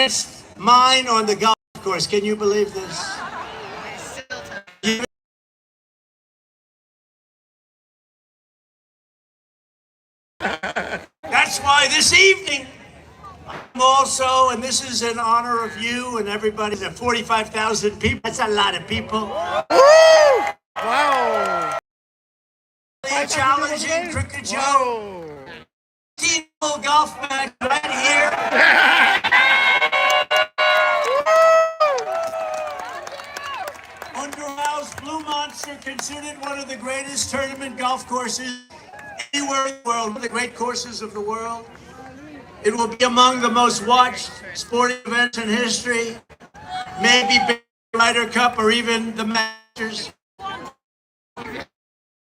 against mine on the golf course. Can you believe this? That's why this evening, I'm also, and this is in honor of you and everybody, the 45,000 people. That's a lot of people. Wow. Challenging Cricket Joe. 18-hole golf match right here. On Doral's Blue Monster, considered one of the greatest tournament golf courses anywhere in the world, one of the great courses of the world. It will be among the most watched sporting events in history, maybe the Ryder Cup or even the Masters.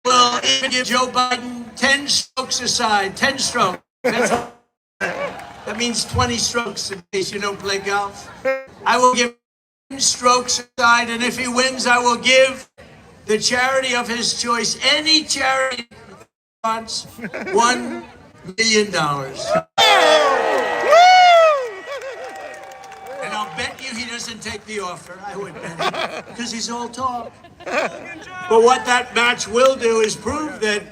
We'll even give Joe Biden 10 strokes aside, 10 strokes. That means 20 strokes in case you don't play golf. I will give 10 strokes aside, and if he wins, I will give the charity of his choice, any charity wants, $1 million. And I'll bet you he doesn't take the offer. I would bet him, because he's all talk. But what that match will do is prove that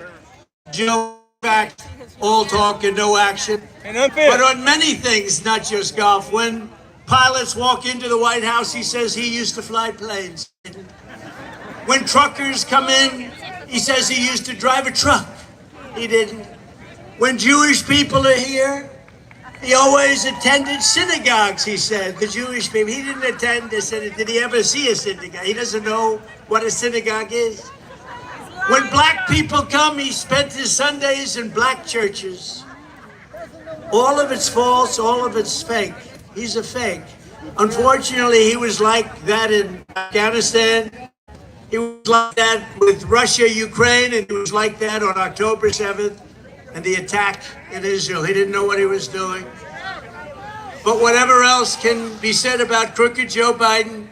Joe, in fact, all talk and no action. But on many things, not just golf. When pilots walk into the White House, he says he used to fly planes. When truckers come in, he says he used to drive a truck. He didn't. When Jewish people are here, he always attended synagogues, he said. The Jewish people, he didn't attend a synagogue. Did he ever see a synagogue? He doesn't know what a synagogue is. When black people come, he spent his Sundays in black churches. All of it's false, all of it's fake. He's a fake. Unfortunately, he was like that in Afghanistan. He was like that with Russia, Ukraine, and he was like that on October 7th and the attack in Israel. He didn't know what he was doing. But whatever else can be said about crooked Joe Biden,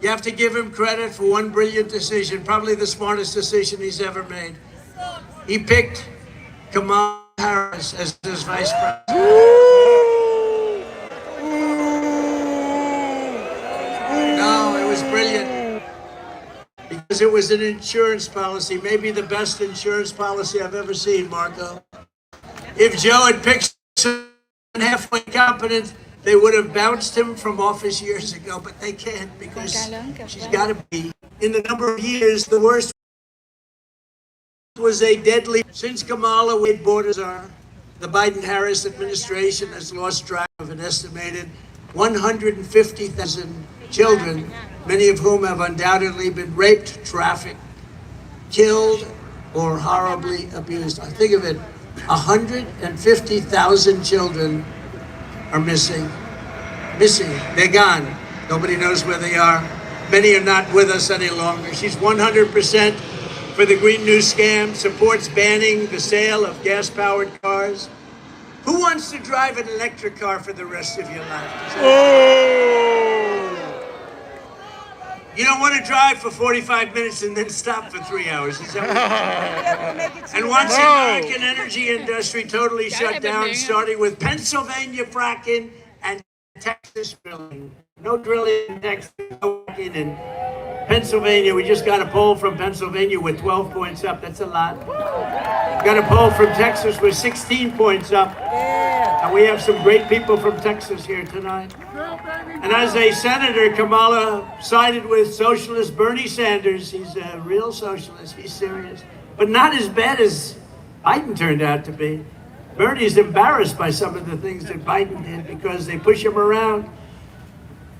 you have to give him credit for one brilliant decision, probably the smartest decision he's ever made. He picked Kamala Harris as his vice president. No, it was brilliant. Because it was an insurance policy, maybe the best insurance policy I've ever seen, Marco. If Joe had picked someone halfway competent, they would have bounced him from office years ago, but they can't because she's got to be. In the number of years, the worst was a deadly. Since Kamala Wade borders are, the Biden-Harris administration has lost track of an estimated 150,000 children, many of whom have undoubtedly been raped, trafficked, killed, or horribly abused. Think of it, 150,000 children are missing. They're gone. Nobody knows where they are. Many are not with us any longer. She's 100% for the Green New Scam, supports banning the sale of gas-powered cars. Who wants to drive an electric car for the rest of your life? You don't want to drive for 45 minutes and then stop for 3 hours. Is that what and once the American energy industry totally shut down, starting with Pennsylvania fracking and Texas drilling. No drilling in Texas, no fracking in Pennsylvania. We just got a poll from Pennsylvania with 12 points up. That's a lot. Got a poll from Texas with 16 points up. And we have some great people from Texas here tonight. And as a senator, Kamala sided with socialist Bernie Sanders. He's a real socialist. He's serious. But not as bad as Biden turned out to be. Bernie's embarrassed by some of the things that Biden did because they push him around.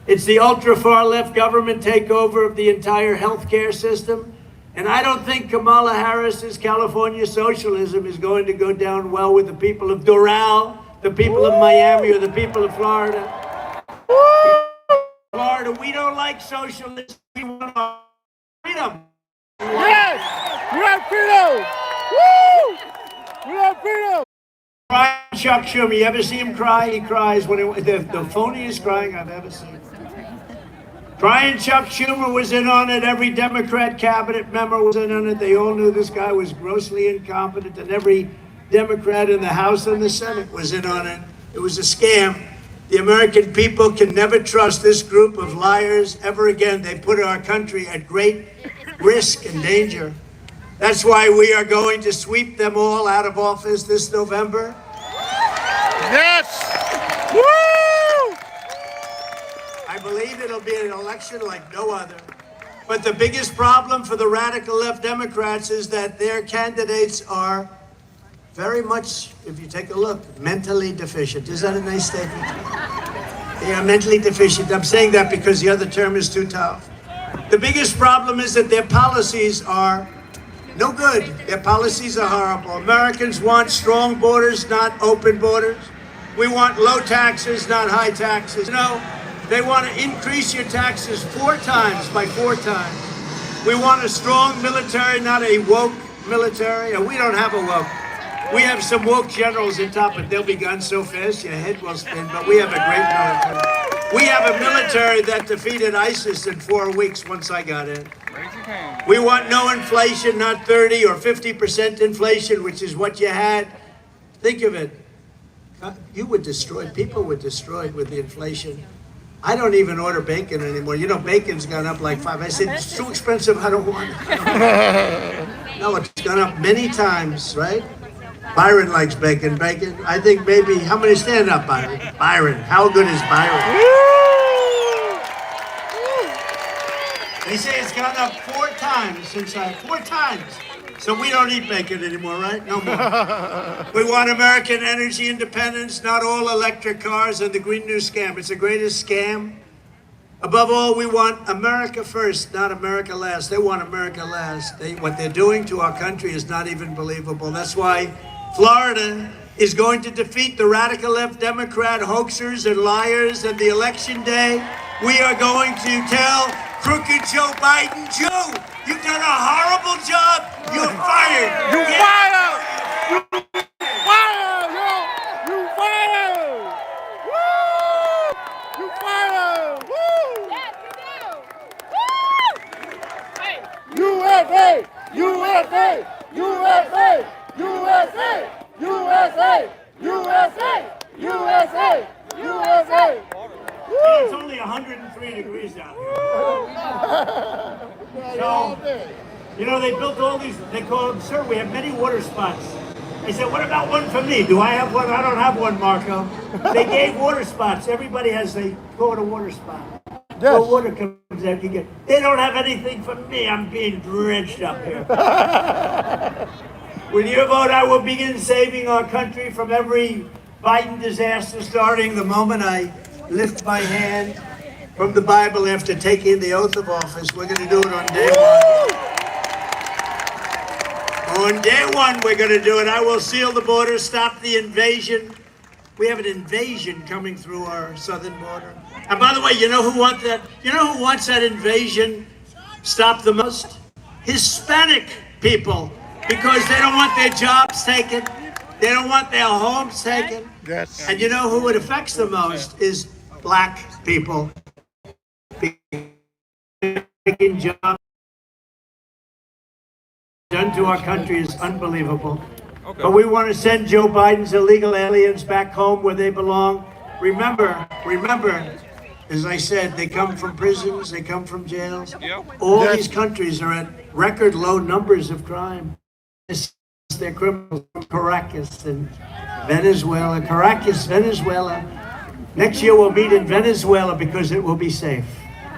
It's the ultra-far left government takeover of the entire healthcare system. And I don't think Kamala Harris's California socialism is going to go down well with the people of Doral, the people of Miami, or the people of Florida. Florida, we don't like socialism. We want freedom. Yes! We have freedom! Woo! We have freedom! Cry, Chuck Schumer. You ever see him cry? He cries when the phoniest crying I've ever seen. Crying Chuck Schumer was in on it. Every Democrat cabinet member was in on it. They all knew this guy was grossly incompetent, and every Democrat in the House and the Senate was in on it. It was a scam. The American people can never trust this group of liars ever again. They put our country at great risk and danger. That's why we are going to sweep them all out of office this November. Yes! Woo! I believe it'll be an election like no other. But the biggest problem for the radical left Democrats is that their candidates are very much, if you take a look, mentally deficient. Is that a nice statement? They are mentally deficient. I'm saying that because the other term is too tough. The biggest problem is that their policies are no good. Their policies are horrible. Americans want strong borders, not open borders. We want low taxes, not high taxes. No, they want to increase your taxes 4 times, by 4 times. We want a strong military, not a woke military. And we don't have a woke. We have some woke generals in top, but they'll be gone so fast your head will spin. But we have a great military. We have a military that defeated ISIS in 4 weeks once I got in. We want no inflation, not 30 or 50% inflation, which is what you had. Think of it. You were destroyed. People were destroyed with the inflation. I don't even order bacon anymore. You know, bacon's gone up like 5. I said, it's too expensive. I don't want it. No, it's gone up many times, right? Byron likes bacon. Bacon. I think maybe, how many stand up, Byron? Byron. How good is Byron? They say it's gone up 4 times since 4 times. So we don't eat bacon anymore, right? No more. We want American energy independence, not all electric cars and the Green New Scam. It's the greatest scam. Above all, we want America first, not America last. They want America last. What they're doing to our country is not even believable. That's why Florida is going to defeat the radical left Democrat hoaxers and liars, and the election day, we are going to tell crooked Joe Biden, Joe, you've done a horrible job. You're fired. You fired! You fired! You fired! Woo! You fired! Woo! Yes, you do! Woo! Hey! USA! USA! USA! USA! USA! USA! USA! USA! It's only 103 degrees out here. So, you know, they built all these, they call them, sir, we have many water spots. I said, what about one for me? Do I have one? I don't have one, Marco. They gave water spots. Everybody has, they call it a water spot. Yes. No water comes out, you get, they don't have anything for me. I'm being drenched up here. With your vote, I will begin saving our country from every Biden disaster, starting the moment I lift my hand from the Bible after taking the oath of office. We're going to do it on day 1. On day 1, we're going to do it. I will seal the border, stop the invasion. We have an invasion coming through our southern border. And by the way, you know who wants that? You know who wants that invasion stopped the most? Hispanic people, because they don't want their jobs taken. They don't want their homes taken. Yes. And you know who it affects the most is black people. Taking jobs done to our country is unbelievable. Okay. But we want to send Joe Biden's illegal aliens back home where they belong. Remember, as I said, they come from prisons, they come from jails. Yep. All these countries are at record low numbers of crime. They're criminals from Caracas and Venezuela. Caracas, Venezuela. Next year we'll meet in Venezuela because it will be safe.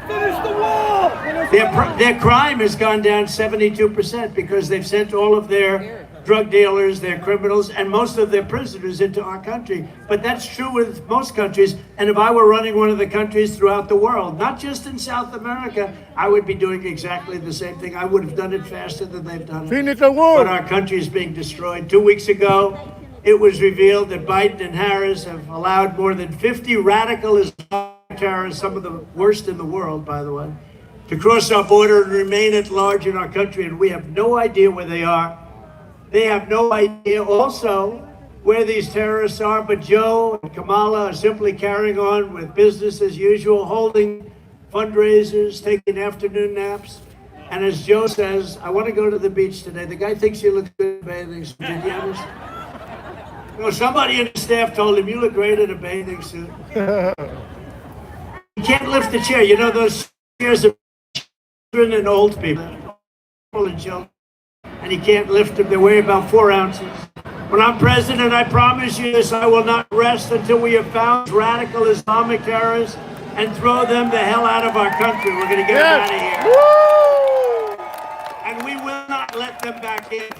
Finish the wall! Their crime has gone down 72% because they've sent all of their drug dealers, their criminals, and most of their prisoners into our country. But that's true with most countries. And if I were running one of the countries throughout the world, not just in South America, I would be doing exactly the same thing. I would have done it faster than they've done it. Finish the wall! But our country is being destroyed. 2 weeks ago, it was revealed that Biden and Harris have allowed more than 50 radical Islamic terrorists, some of the worst in the world, by the way, to cross our border and remain at large in our country, and we have no idea where they are. They have no idea also where these terrorists are, but Joe and Kamala are simply carrying on with business as usual, holding fundraisers, taking afternoon naps. And as Joe says, I want to go to the beach today. The guy thinks he looks good bathing. Did you understand? Well, somebody in the staff told him, "You look great in a bathing suit." He can't lift the chair. You know those chairs are children and old people and children, and he can't lift them. They weigh about 4 ounces. When I'm president, I promise you this: I will not rest until we have found radical Islamic terrorists and throw them the hell out of our country. We're going to get them out of here. Woo! And we will not let them back in.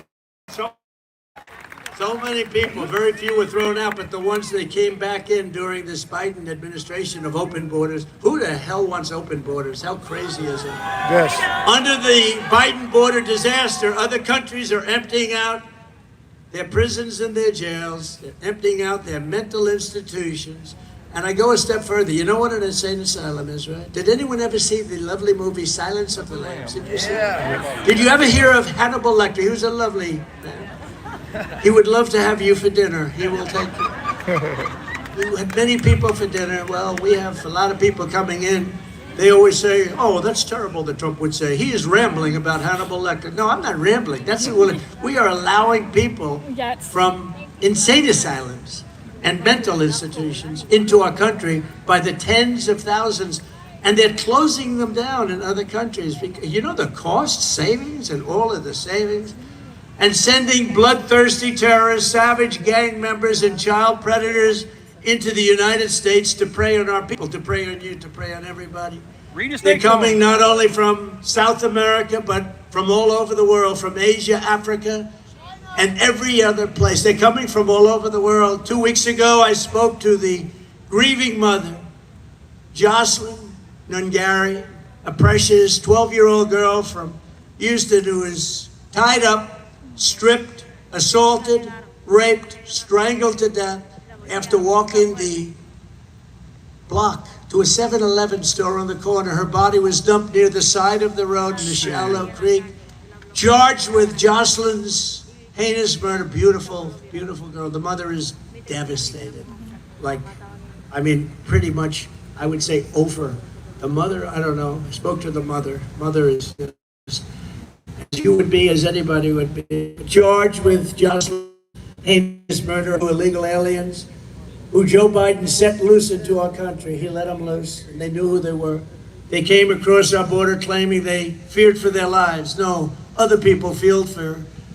So many people, very few were thrown out, but the ones that came back in during this Biden administration of open borders, who the hell wants open borders? How crazy is it? Yes. Under the Biden border disaster, other countries are emptying out their prisons and their jails. They're emptying out their mental institutions. And I go a step further. You know what an insane asylum is, right? Did anyone ever see the lovely movie Silence of the Lambs? Did you see it? Did you ever hear of Hannibal Lecter? He was a lovely man. He would love to have you for dinner. He will take you. We had many people for dinner. Well, we have a lot of people coming in. They always say, "Oh, that's terrible," that Trump would say. He is rambling about Hannibal Lecter. No, I'm not rambling. We are allowing people from insane asylums and mental institutions into our country by the tens of thousands. And they're closing them down in other countries. Because, you know, the cost savings and all of the savings. And sending bloodthirsty terrorists, savage gang members, and child predators into the United States to prey on our people, to prey on you, to prey on everybody. They're coming not only from South America, but from all over the world, from Asia, Africa, and every other place. They're coming from all over the world. 2 weeks ago, I spoke to the grieving mother, Jocelyn Nungari, a precious 12-year-old girl from Houston who is tied up, stripped, assaulted, raped, strangled to death after walking the block to a 7-Eleven store on the corner. Her body was dumped near the side of the road in the shallow creek, charged with Jocelyn's heinous murder. Beautiful, beautiful girl. The mother is devastated. Pretty much, I would say over. The mother, I don't know. I spoke to the mother. Mother is as you would be, as anybody would be, charged with Jocelyn's heinous murder of illegal aliens who Joe Biden set loose into our country. He let them loose, and they knew who they were. They came across our border claiming they feared for their lives. No, other people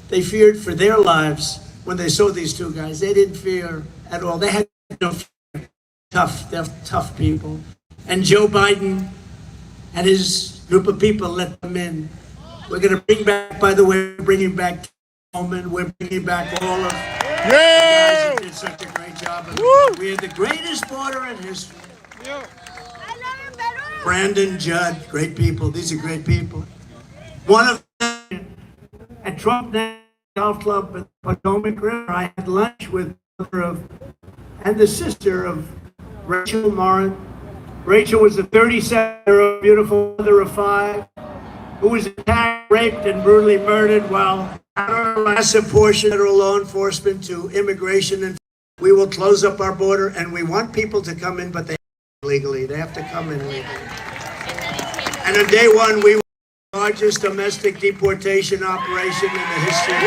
they feared for their lives when they saw these two guys. They didn't fear at all. They had no fear. They're tough people. And Joe Biden and his group of people let them in. We're going to bring back, by the way, we're bringing back Coleman. We're bringing back all of the guys who did such a great job. We had the greatest border in history. Brandon, Judd, great people. These are great people. One of them at Trump Golf Club at Potomac River, I had lunch with the sister of Rachel Morin. Rachel was a 37-year-old beautiful mother of 5 who was attacked, raped, and brutally murdered while our massive portion of federal law enforcement to immigration. And we will close up our border, and we want people to come in, but they legally. They have to come in legally. And on day one, we were the largest domestic deportation operation in the history of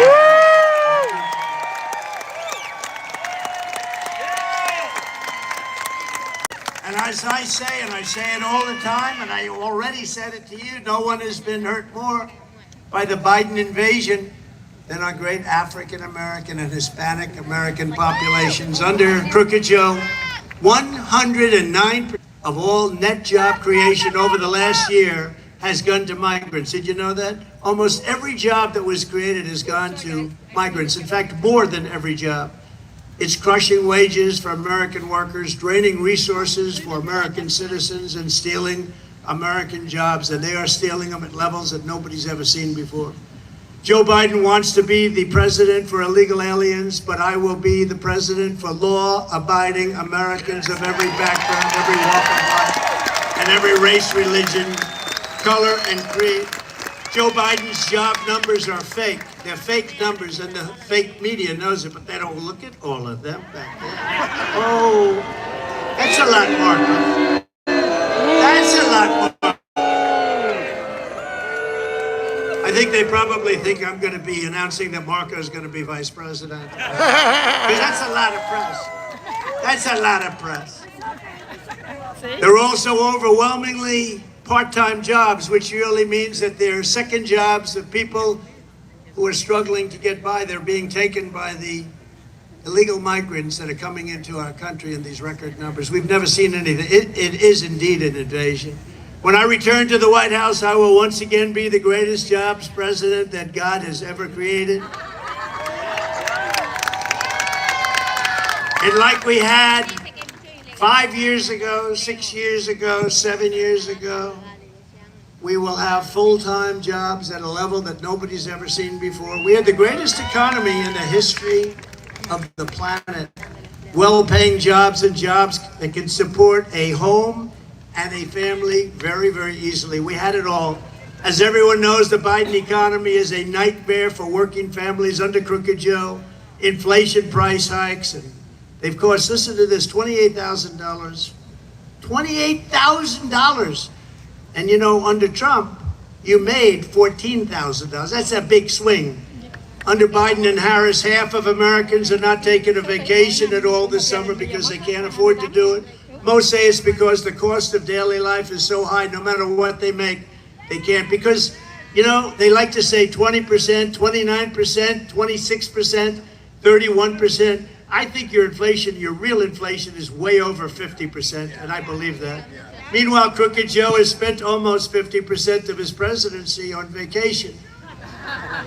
And as I say, and I say it all the time, and I already said it to you, no one has been hurt more by the Biden invasion than our great African American and Hispanic American populations. Under Crooked Joe, 109% of all net job creation over the last year has gone to migrants. Did you know that? Almost every job that was created has gone to migrants. In fact, more than every job. It's crushing wages for American workers, draining resources for American citizens, and stealing American jobs. And they are stealing them at levels that nobody's ever seen before. Joe Biden wants to be the president for illegal aliens, but I will be the president for law-abiding Americans of every background, every walk of life, and every race, religion, color, and creed. Joe Biden's job numbers are fake. They're fake numbers, and the fake media knows it, but they don't look at all of them back there. Oh, that's a lot, Marco. That's a lot, Marco. I think they probably think I'm going to be announcing that Marco is going to be vice president. Because that's a lot of press. That's a lot of press. They're also overwhelmingly part-time jobs, which really means that they're second jobs of people who are struggling to get by. They're being taken by the illegal migrants that are coming into our country in these record numbers. We've never seen anything. It is indeed an invasion. When I return to the White House, I will once again be the greatest jobs president that God has ever created. And like we had 5 years ago, 6 years ago, 7 years ago, we will have full-time jobs at a level that nobody's ever seen before. We had the greatest economy in the history of the planet. Well-paying jobs and jobs that can support a home and a family very, very easily. We had it all. As everyone knows, the Biden economy is a nightmare for working families under Crooked Joe. Inflation, price hikes, and they've cost, listen to this, $28,000. $28,000. And you know, under Trump, you made $14,000. That's a big swing. Under Biden and Harris, half of Americans are not taking a vacation at all this summer because they can't afford to do it. Most say it's because the cost of daily life is so high, no matter what they make, they can't. Because, you know, they like to say 20%, 29%, 26%, 31%. I think your inflation, your real inflation is way over 50%, and I believe that. Meanwhile, Crooked Joe has spent almost 50% of his presidency on vacation.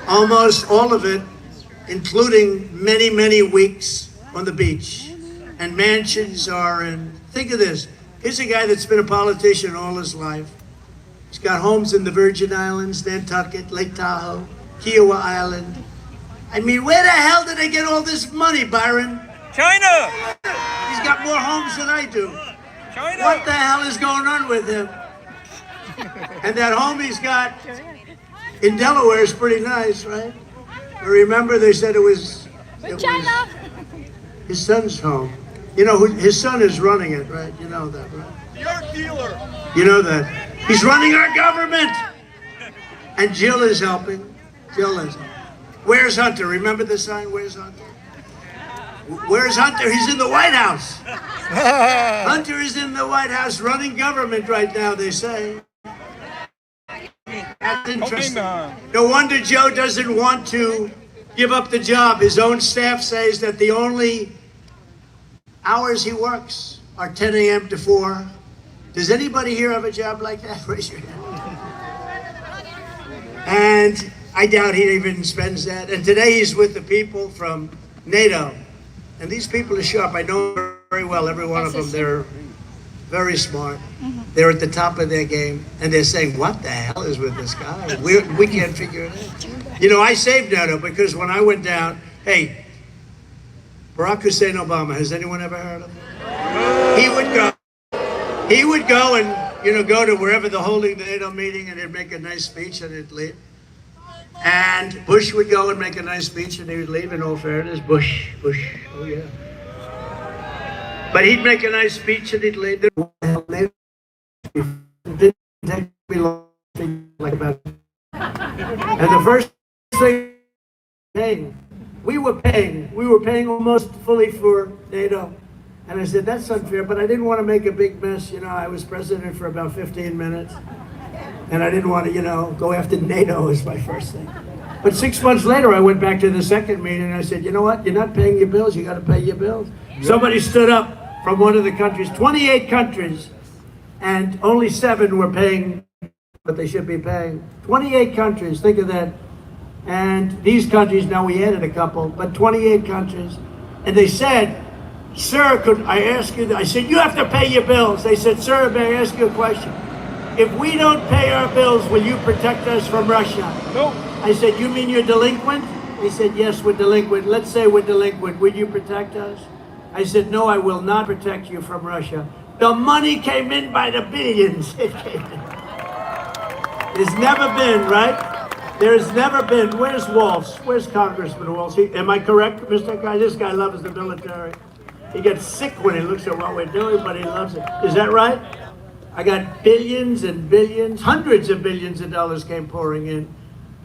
Almost all of it, including many, many weeks on the beach. And mansions are in, think of this. Here's a guy that's been a politician all his life. He's got homes in the Virgin Islands, Nantucket, Lake Tahoe, Kiowa Island. I mean, where the hell did they get all this money, Byron? China! He's got more homes than I do. China! What the hell is going on with him? And that home he's got in Delaware is pretty nice, right? I remember they said it was his son's home. You know, his son is running it, right? You know that, right? Your dealer! You know that. He's running our government! And Jill is helping. Jill is helping. Where's Hunter? Remember the sign? Where's Hunter? Where's Hunter? He's in the White House. Hunter is in the White House running government right now, they say. That's interesting. No wonder Joe doesn't want to give up the job. His own staff says that the only hours he works are 10 a.m. to 4. Does anybody here have a job like that? Raise your hand. And I doubt he even spends that. And today he's with the people from NATO. And these people are sharp. I know them very well, every one of them. They're very smart. They're at the top of their game. And they're saying, what the hell is with this guy? We can't figure it out. You know, I saved NATO because when I went down, hey, Barack Hussein Obama, has anyone ever heard of him? He would go and, you know, go to wherever they're holding the NATO meeting and he'd make a nice speech and he'd leave. And Bush would go and make a nice speech and he would leave. In all fairness, Bush, oh yeah. But he'd make a nice speech and he'd leave. It didn't take me long to think like about it. And the first thing, we were paying almost fully for NATO. And I said, that's unfair, but I didn't want to make a big mess. You know, I was president for about 15 minutes. And I didn't want to, you know, go after NATO as my first thing. But 6 months later, I went back to the second meeting and I said, you know what? You're not paying your bills. You got to pay your bills. Yep. Somebody stood up from one of the countries, 28 countries, and only 7 were paying what they should be paying. 28 countries, think of that. And these countries, now we added a couple, but 28 countries. And they said, sir, could I ask you, I said, you have to pay your bills. They said, sir, may I ask you a question? If we don't pay our bills, will you protect us from Russia? No. I said, you mean you're delinquent? They said, yes, we're delinquent. Let's say we're delinquent. Would you protect us? I said, no, I will not protect you from Russia. The money came in by the billions. It came in. There's never been, right? There's never been. Where's Walsh? Where's Congressman Walsh? Am I correct, Mr. Guy? This guy loves the military. He gets sick when he looks at what we're doing, but he loves it. Is that right? I got billions and billions, hundreds of billions of dollars came pouring in.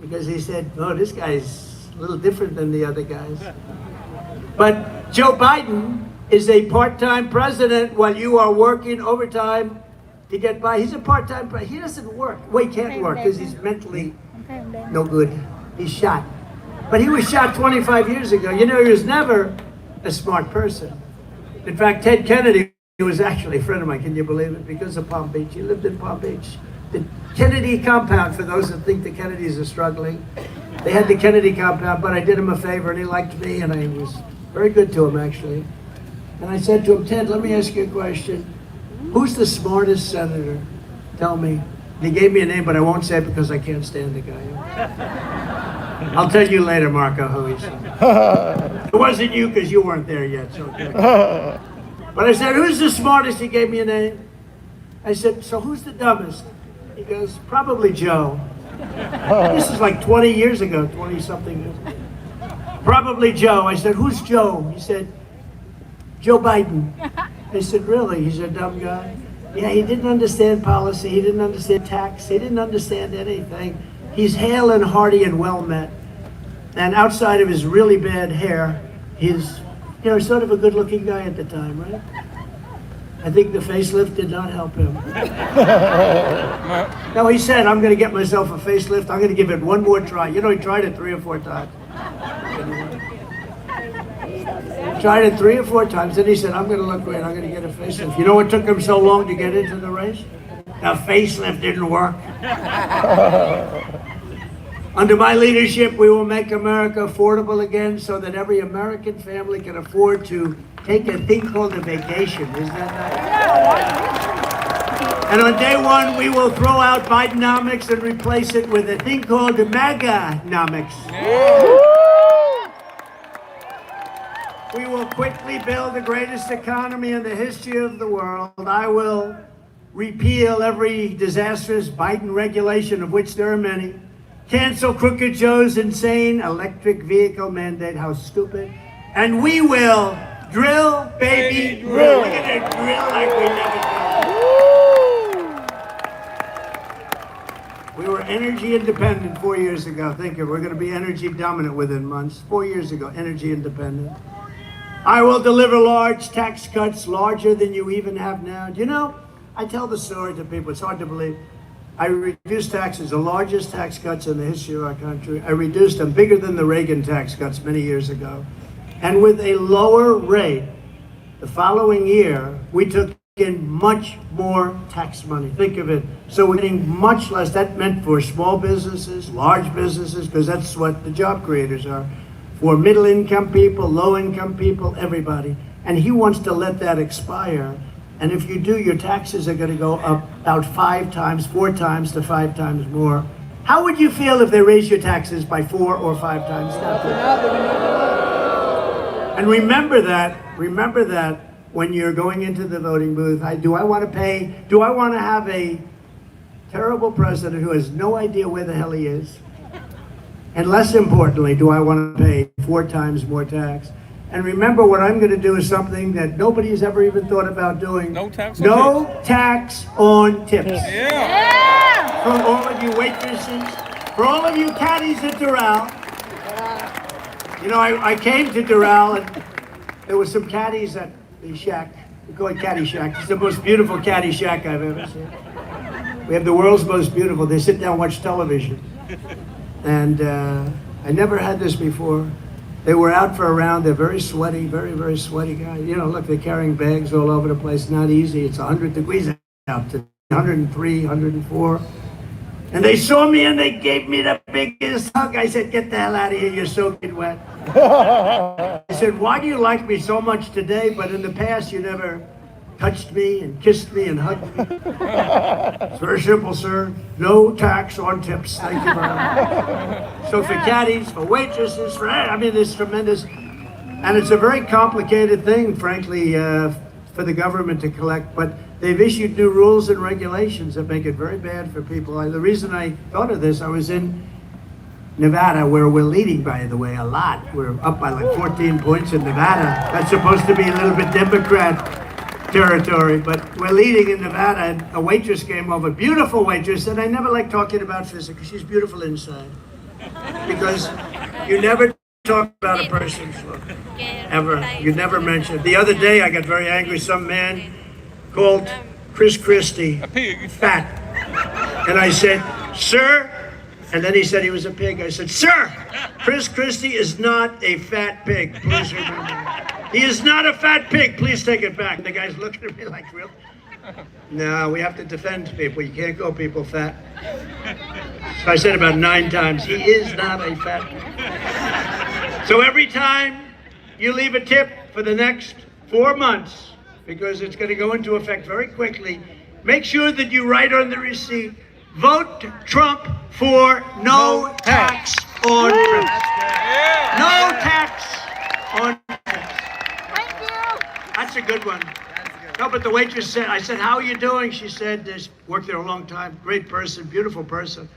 because he said, oh, this guy's a little different than the other guys. But Joe Biden is a part-time president while you are working overtime to get by. He's a part-time president. He doesn't work. Well, he can't work because he's mentally no good. He's shot. But he was shot 25 years ago. You know, he was never a smart person. In fact, Ted Kennedy was actually a friend of mine. Can you believe it? Because of Palm Beach. He lived in Palm Beach. The Kennedy compound, for those that think the Kennedys are struggling, they had the Kennedy compound, but I did him a favor and he liked me and I was very good to him, actually. And I said to him, Ted, let me ask you a question. Who's the smartest senator? Tell me. He gave me a name, but I won't say it because I can't stand the guy. I'll tell you later, Marco, who he said. It wasn't you because you weren't there yet. So okay. But I said, who's the smartest? He gave me a name. I said, so who's the dumbest? He goes, probably Joe. This is like 20 years ago, 20-something years ago. Probably Joe. I said, who's Joe? He said, Joe Biden. I said, really? He's a dumb guy? Yeah, he didn't understand policy. He didn't understand tax. He didn't understand anything. He's hale and hearty and well met. And outside of his really bad hair, he's, you know, sort of a good-looking guy at the time, right? I think the facelift did not help him. No, he said, I'm going to get myself a facelift. I'm going to give it one more try. You know, he tried it 3 or 4 times. Tried it 3 or 4 times, then he said, I'm going to look great, I'm going to get a facelift. You know what took him so long to get into the race? The facelift didn't work. Under my leadership, we will make America affordable again so that every American family can afford to take a thing called a vacation. Is that nice? And on day one, we will throw out Bidenomics and replace it with a thing called MAGA-nomics. We will quickly build the greatest economy in the history of the world. I will repeal every disastrous Biden regulation, of which there are many. Cancel Crooked Joe's insane electric vehicle mandate. How stupid. And we will drill, baby, drill. We're going to drill like we never done. We were energy independent 4 years ago. Think of it. We're going to be energy dominant within months. 4 years ago, energy independent. I will deliver large tax cuts, larger than you even have now. You know, I tell the story to people. It's hard to believe. I reduced taxes, the largest tax cuts in the history of our country. I reduced them bigger than the Reagan tax cuts many years ago. And with a lower rate, the following year, we took in much more tax money. Think of it. So we're getting much less. That meant for small businesses, large businesses, because that's what the job creators are. For middle-income people, low-income people, everybody. And he wants to let that expire. And if you do, your taxes are going to go up about 5 times, 4 times to 5 times more. How would you feel if they raised your taxes by 4 or 5 times? And remember that when you're going into the voting booth. Do I want to have a terrible president who has no idea where the hell he is? And less importantly, do I want to pay 4 times more tax? And remember, what I'm going to do is something that nobody has ever even thought about doing. No tax on tips. Yeah. For all of you waitresses, for all of you caddies at Doral. You know, I came to Doral and there were some caddies at the shack. We call it Caddy Shack. It's the most beautiful caddy shack I've ever seen. We have the world's most beautiful. They sit down and watch television. And I never had this before. They were out for a round. They're very sweaty, very, very sweaty guys. You know, look, they're carrying bags all over the place. Not easy. It's 100 degrees out to 103, 104. And they saw me and they gave me the biggest hug. I said, get the hell out of here. You're soaking wet. I said, why do you like me so much today? But in the past, you never touched me and kissed me and hugged me. It's very simple, sir. No tax on tips. Thank you very much. So for caddies, for waitresses, it's tremendous. And it's a very complicated thing, frankly, for the government to collect. But they've issued new rules and regulations that make it very bad for people. The reason I thought of this, I was in Nevada, where we're leading, by the way, a lot. We're up by like 14 points in Nevada. That's supposed to be a little bit Democrat territory, but we're leading in Nevada, and a waitress came over, beautiful waitress, and I never like talking about physics, she's beautiful inside. because you never talk about a person's look, ever. You never mention. The other day I got very angry. Some man called Chris Christie fat. And I said, sir, and then he said he was a pig. I said, sir, Chris Christie is not a fat pig. Please remember that. He is not a fat pig. Please take it back. The guy's looking at me like, really? No, we have to defend people. You can't call people fat. So I said about 9 times, he is not a fat pig. So every time you leave a tip for the next 4 months, because it's going to go into effect very quickly, make sure that you write on the receipt, vote Trump for no tax on trips. No tax on trips. Thank you. That's a good one. No, but the waitress said, I said, how are you doing? She said, she worked there a long time, great person, beautiful person.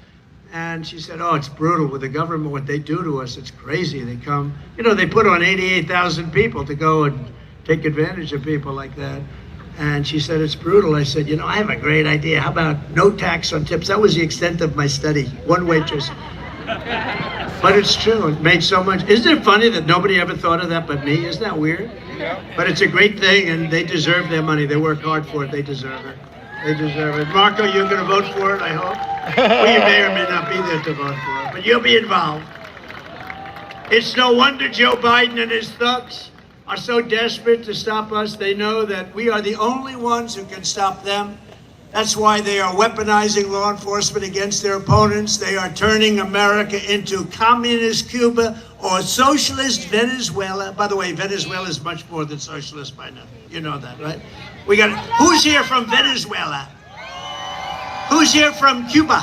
And she said, oh, it's brutal with the government, what they do to us. It's crazy. They come, you know, they put on 88,000 people to go and take advantage of people like that. And she said, it's brutal. I said, you know, I have a great idea. How about no tax on tips? That was the extent of my study. One waitress. But it's true. It made so much. Isn't it funny that nobody ever thought of that but me? Isn't that weird? But it's a great thing, and they deserve their money. They work hard for it. They deserve it. They deserve it. Marco, you're going to vote for it, I hope? Well, you may or may not be there to vote for it, but you'll be involved. It's no wonder Joe Biden and his thugs are so desperate to stop us. They know that we are the only ones who can stop them. That's why they are weaponizing law enforcement against their opponents. They are turning America into communist Cuba or socialist Venezuela. By the way, Venezuela is much more than socialist by now. You know that, right? We got, who's here from Venezuela? Who's here from Cuba?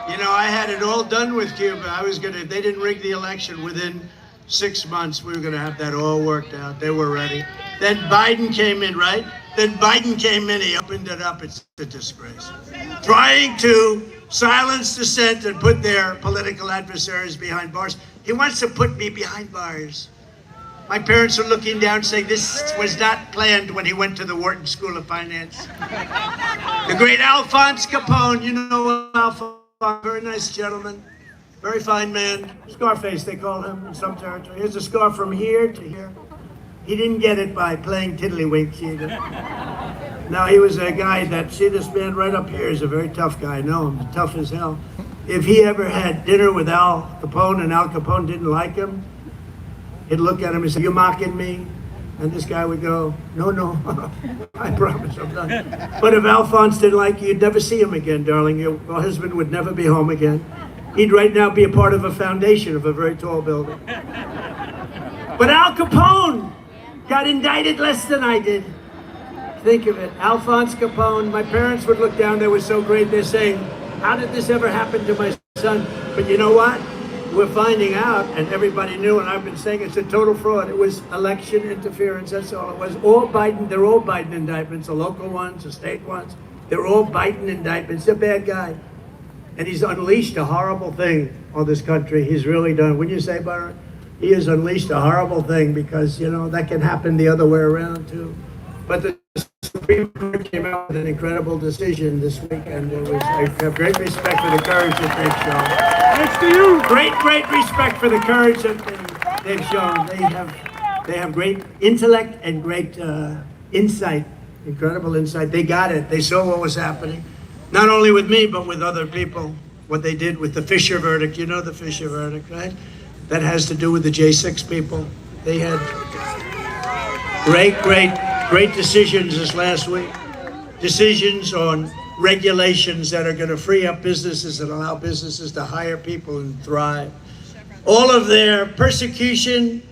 You know, I had it all done with Cuba. I was gonna, if they didn't rig the election within 6 months, we were gonna have that all worked out. They were ready. Then Biden came in, right? Then Biden came in, he opened it up. It's a disgrace. Trying to silence dissent and put their political adversaries behind bars. He wants to put me behind bars. My parents are looking down saying this was not planned when he went to the Wharton School of Finance. The great Alphonse Capone, you know Alphonse, very nice gentleman, very fine man. Scarface, they call him in some territory. Here's a scar from here to here. He didn't get it by playing tiddlywinks either. No, he was a guy that, see this man right up here is a very tough guy. I know him, tough as hell. If he ever had dinner with Al Capone and Al Capone didn't like him, he'd look at him and say, you mocking me? And this guy would go, no, no, I promise I'm not. But if Alphonse didn't like you, you'd never see him again, darling. Your husband would never be home again. He'd right now be a part of a foundation of a very tall building. But Al Capone got indicted less than I did. Think of it, Alphonse Capone. My parents would look down, they were so great. They're saying, how did this ever happen to my son? But you know what? We're finding out, and everybody knew, and I've been saying it's a total fraud. It was election interference, that's all it was. All Biden, they're all Biden indictments, the local ones, the state ones. They're all Biden indictments. He's a bad guy. And he's unleashed a horrible thing on this country. He's really done. Wouldn't you say, Byron? He has unleashed a horrible thing because, you know, that can happen the other way around too. But the Supreme Court came out with an incredible decision this week, and I have great respect for the courage that they've shown. Thanks to you. Great respect for the courage that they've shown. They have great intellect and great insight, incredible insight. They got it. They saw what was happening, not only with me, but with other people, what they did with the Fisher verdict. You know the Fisher verdict, right? That has to do with the J6 people. They had great decisions this last week. Decisions on regulations that are going to free up businesses and allow businesses to hire people and thrive. All of their persecution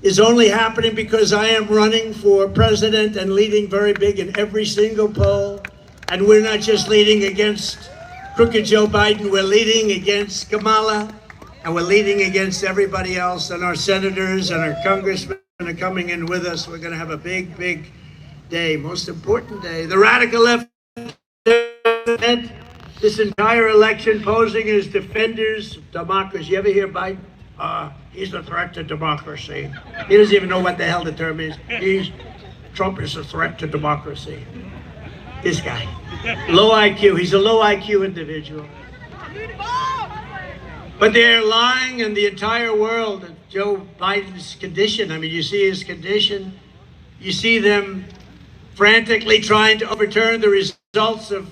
is only happening because I am running for president and leading very big in every single poll. And we're not just leading against crooked Joe Biden, we're leading against Kamala, and we're leading against everybody else, and our senators and our congressmen are coming in with us. We're going to have a big day, most important day. The radical left spent this entire election posing as defenders of democracy. You ever hear Biden? He's a threat to democracy. He doesn't even know what the hell the term is. Trump is a threat to democracy. This guy. Low IQ. He's a low IQ individual. But they're lying in the entire world of Joe Biden's condition. I mean, you see his condition. You see them frantically trying to overturn the results of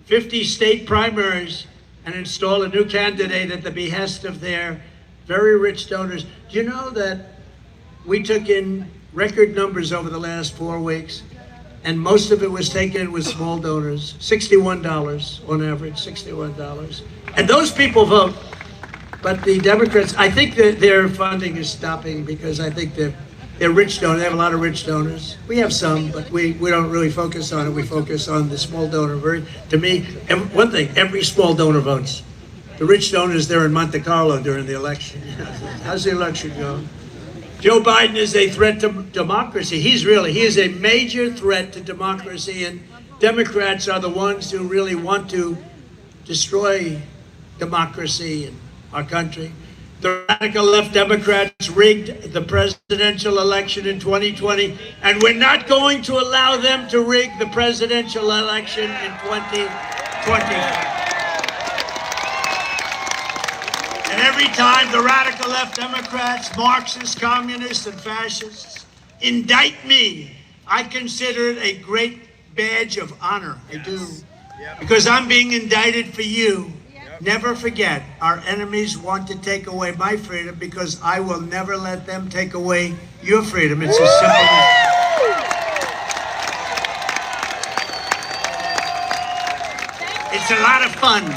50 state primaries and install a new candidate at the behest of their very rich donors. Do you know that we took in record numbers over the last 4 weeks, and most of it was taken with small donors, $61 on average, $61. And those people vote. But the Democrats, I think that their funding is stopping because I think they're rich donors. They have a lot of rich donors. We have some, but we don't really focus on it. We focus on the small donor. To me, one thing, every small donor votes. The rich donors, they're in Monte Carlo during the election. How's the election going? Joe Biden is a threat to democracy. He is a major threat to democracy, and Democrats are the ones who really want to destroy democracy in our country. The radical left Democrats rigged the presidential election in 2020, and we're not going to allow them to rig the presidential election in 2020. And every time the radical left Democrats, Marxists, communists, and fascists indict me, I consider it a great badge of honor. I do. Because I'm being indicted for you. Never forget, our enemies want to take away my freedom because I will never let them take away your freedom. It's as simple as that. It's a lot of fun.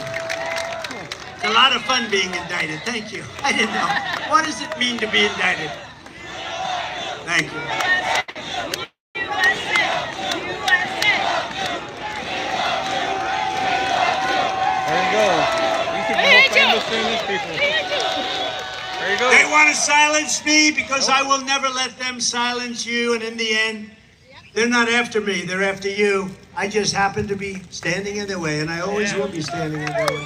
It's a lot of fun being indicted. Thank you. I didn't know. What does it mean to be indicted? Thank you. There you go. There you go. They want to silence me because I will never let them silence you. And in the end, they're not after me. They're after you. I just happen to be standing in their way, and I always will be standing in their way.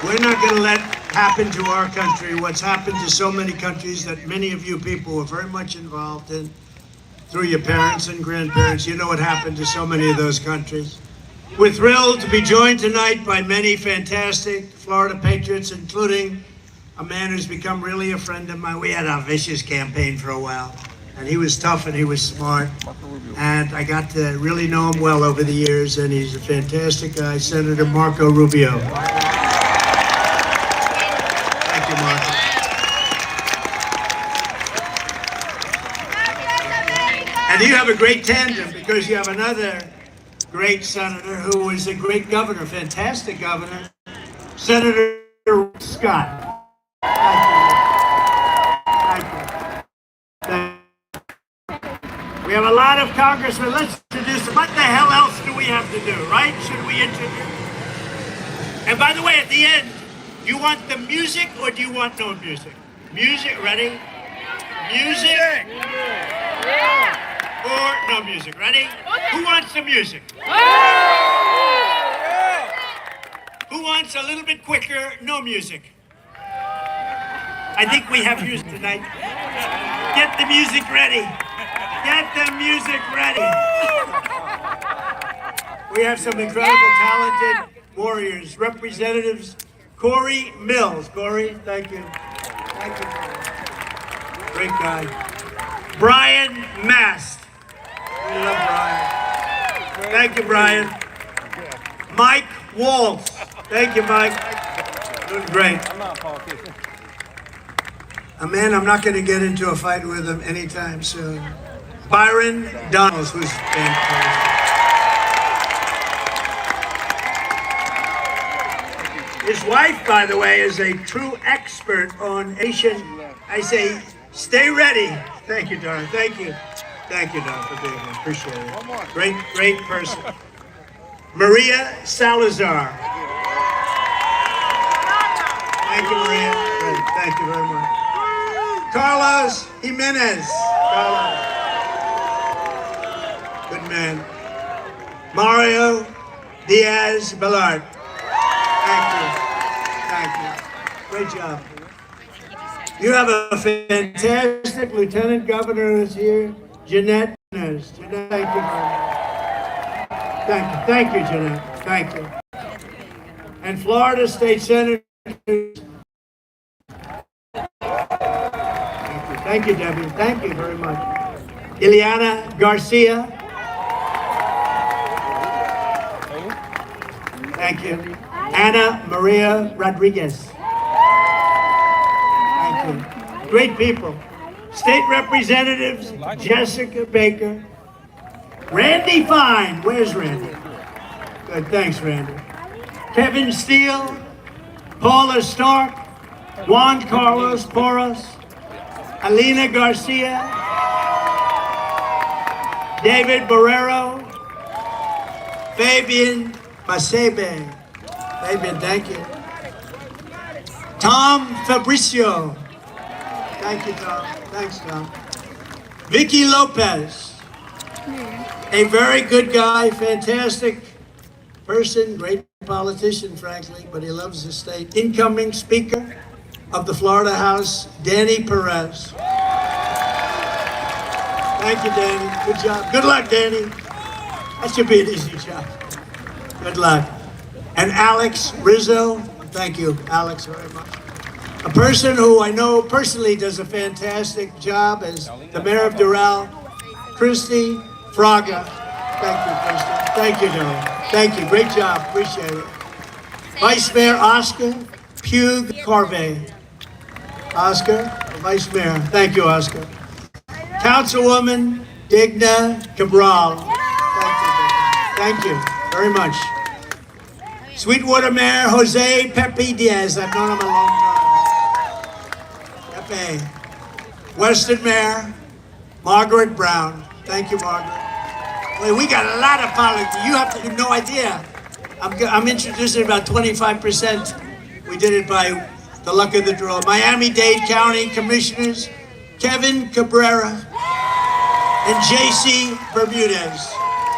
We're not going to let happen to our country what's happened to so many countries that many of you people were very much involved in through your parents and grandparents. You know what happened to so many of those countries. We're thrilled to be joined tonight by many fantastic Florida patriots, including a man who's become really a friend of mine. We had a vicious campaign for a while, and he was tough and he was smart. And I got to really know him well over the years, and he's a fantastic guy, Senator Marco Rubio. Thank you, Marco. And you have a great tandem because you have another great senator who was a great governor, fantastic governor, Senator Scott. Thank you. We have a lot of congressmen. Let's introduce them. What the hell else do we have to do, right? Should we introduce? And by the way, at the end, do you want the music or do you want no music? Music, ready? Music? Or no music, ready? Who wants some music? Who wants a little bit quicker, no music? I think we have music tonight. Get the music ready. Get the music ready. We have some incredible, talented warriors, representatives. Corey Mills. Corey, thank you. Thank you. Great guy. Brian Mast. We love Brian. Thank you, Brian. Mike Waltz. Thank you, Mike. Doing great. I'm not a politician. A man I'm not going to get into a fight with him anytime soon. Byron Donalds, who's fantastic. His wife, by the way, is a true expert on Asian. I say, stay ready. Thank you, darling. Thank you. Thank you, Don, for being here. Appreciate it. Great, great person. Maria Salazar. Thank you, Maria. Great. Thank you very much. Carlos Jimenez. Carlos. Good man. Mario Diaz Balart. Thank you. Thank you. Great job. You have a fantastic lieutenant governor who's here, Jeanette. Jeanette, thank you very much. Thank you, Jeanette. Thank you. And Florida State Senator. Thank you, Debbie. Thank you very much. Ileana Garcia. Thank you. Ana Maria Rodriguez. Thank you. Great people. State Representatives Jessica Baker. Randy Fine. Where's Randy? Good. Thanks, Randy. Kevin Steele. Paula Stark. Juan Carlos Porras. Alina Garcia. David Barrero. Fabian Pasebe. Fabian, thank you. Tom Fabricio. Thank you, Tom. Thanks, Tom. Vicky Lopez. A very good guy, fantastic person, great politician, frankly, but he loves the state. Incoming Speaker of the Florida House, Danny Perez. Thank you, Danny. Good job. Good luck, Danny. That should be an easy job. Good luck. And Alex Rizzo. Thank you, Alex, very much. A person who I know personally does a fantastic job as the mayor of Doral, Christy Fraga. Thank you, Christy. Thank you, Doral. Thank you. Great job. Appreciate it. Vice Mayor Oscar Pugh Corvey. Oscar, Vice Mayor. Thank you, Oscar. Councilwoman Digna Cabral. Thank you very much. Sweetwater Mayor Jose Pepe Diaz. I've known him a long time. Pepe. Weston Mayor Margaret Brown. Thank you, Margaret. Wait, we got a lot of politics. You have no idea. I'm introducing about 25%. We did it by the luck of the draw. Miami-Dade County Commissioners Kevin Cabrera and J.C. Bermudez.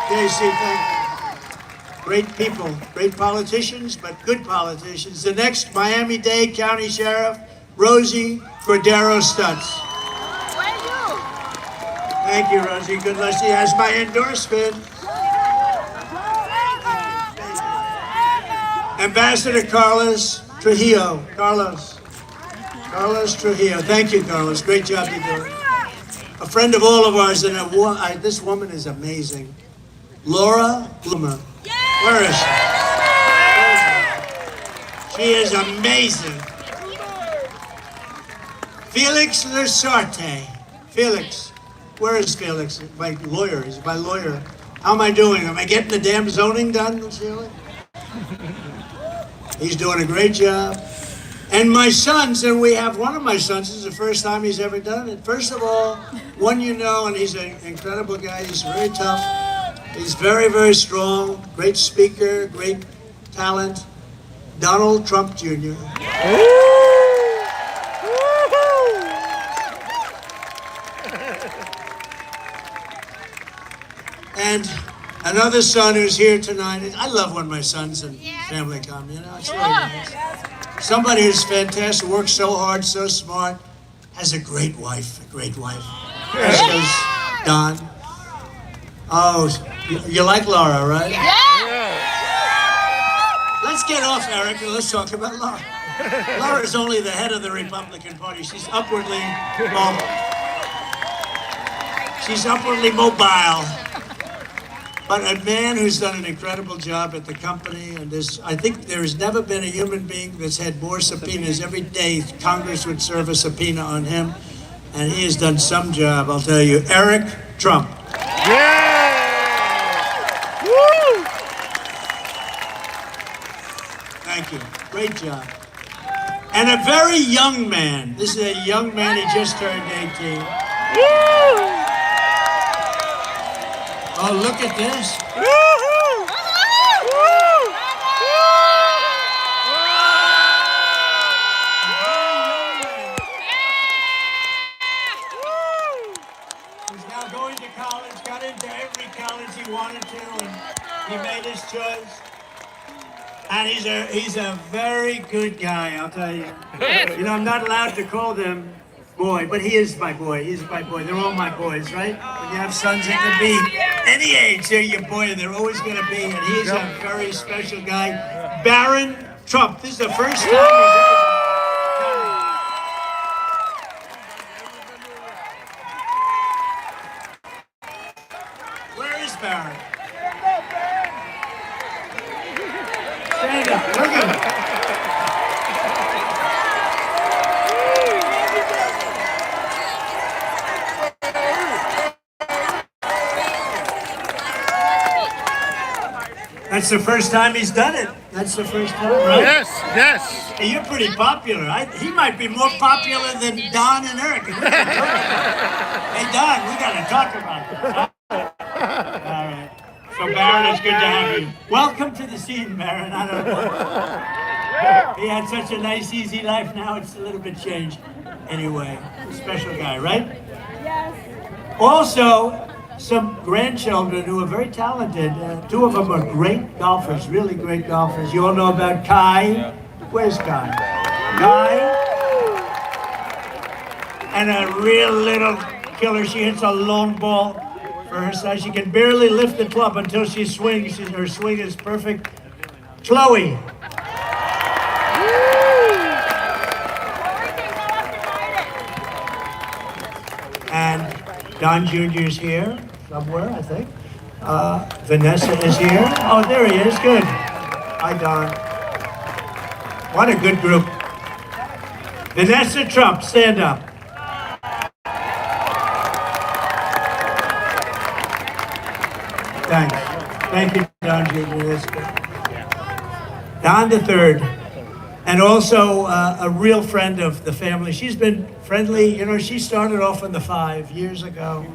J.C., thank you. Great people, great politicians, but good politicians. The next Miami-Dade County Sheriff, Rosie Cordero Stutz. Thank you, Rosie. Good luck. She has my endorsement. Ambassador Carlos Trujillo. Carlos Trujillo. Thank you, Carlos. Great job you're doing. A friend of all of ours, and this woman is amazing. Laura Bloomer. Where is she? She is amazing. Felix Lasarte. Felix. Where is Felix? My lawyer. He's my lawyer. How am I doing? Am I getting the damn zoning done, Sheila? He's doing a great job. And my sons, and we have one of my sons, this is the first time he's ever done it. First of all, one you know, and he's an incredible guy. He's very tough. He's very, very strong. Great speaker, great talent. Donald Trump Jr. And another son who's here tonight. I love when my sons and family come, you know, it's really nice. Somebody who's fantastic, works so hard, so smart, has a great wife, As does Don. Oh, you like Laura, right? Yeah. Let's get off Eric and let's talk about Laura. Laura's only the head of the Republican Party. She's upwardly mobile. She's upwardly mobile. But a man who's done an incredible job at the company, and I think there has never been a human being that's had more subpoenas. Every day, Congress would serve a subpoena on him, and he has done some job, I'll tell you. Eric Trump. Yeah! Woo! Thank you. Great job. And a very young man. This is a young man, he just turned 18. Woo! Oh, look at this. Woo-hoo! Woo! He's now going to college, got into every college he wanted to, and he made his choice. And he's a very good guy, I'll tell you. You know, I'm not allowed to call them boy, but he is my boy. He's my boy. They're all my boys, right? When you have sons that can be any age, they're your boy, and they're always going to be. And he's a very special guy. Baron Trump. This is the first time he's ever. Where is Baron? Stand up. Look at him. That's the first time he's done it. That's the first time, right? Yes, yes. Hey, you're pretty popular. He might be more popular than Don and Eric. Hey, Don, we got to talk about this. All right. So, Baron, it's good to have you. Welcome to the scene, Baron. I don't know. He had such a nice, easy life. Now it's a little bit changed. Anyway, special guy, right? Yes. Also, some grandchildren who are very talented. Two of them are great golfers, really great golfers. You all know about Kai. Where's Kai? Kai. And a real little killer. She hits a long ball for her size. She can barely lift the club until she swings. Her swing is perfect. Chloe. And Don Jr. is here somewhere, I think. Vanessa is here. Oh, there he is. Good. Hi, Don. What a good group. Vanessa Trump, stand up. Thanks. Thank you, Don Jr. That's good. Don the Third. And also a real friend of the family. She's been friendly. You know, she started off on The Five years ago.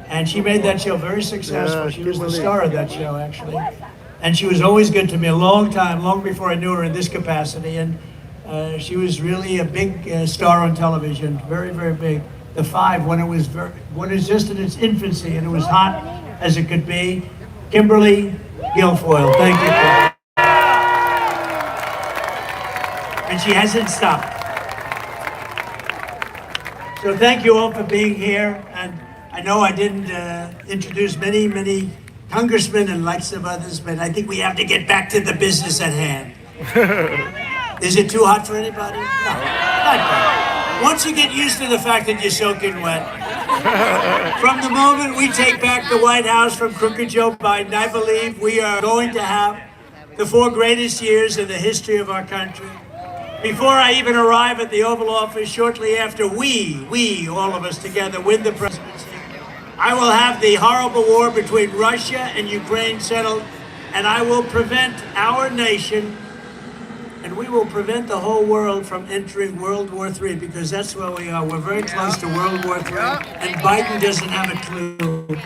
And she made that show very successful. She was the star of that show, actually. And she was always good to me a long time, long before I knew her in this capacity. And she was really a big star on television, very, very big. The Five, when it was just in its infancy and it was hot as it could be. Kimberly Guilfoyle, thank you. And she hasn't stopped. So thank you all for being here. And I know I didn't introduce many congressmen and lots of others, but I think we have to get back to the business at hand. Is it too hot for anybody? No, not bad. Once you get used to the fact that you're soaking wet, from the moment we take back the White House from crooked Joe Biden, I believe we are going to have the 4 greatest years in the history of our country. Before I even arrive at the Oval Office, shortly after we, all of us together, win the presidency, I will have the horrible war between Russia and Ukraine settled, and I will prevent our nation, and we will prevent the whole world from entering World War III, because that's where we are. We're very close to World War III, and Biden doesn't have a clue.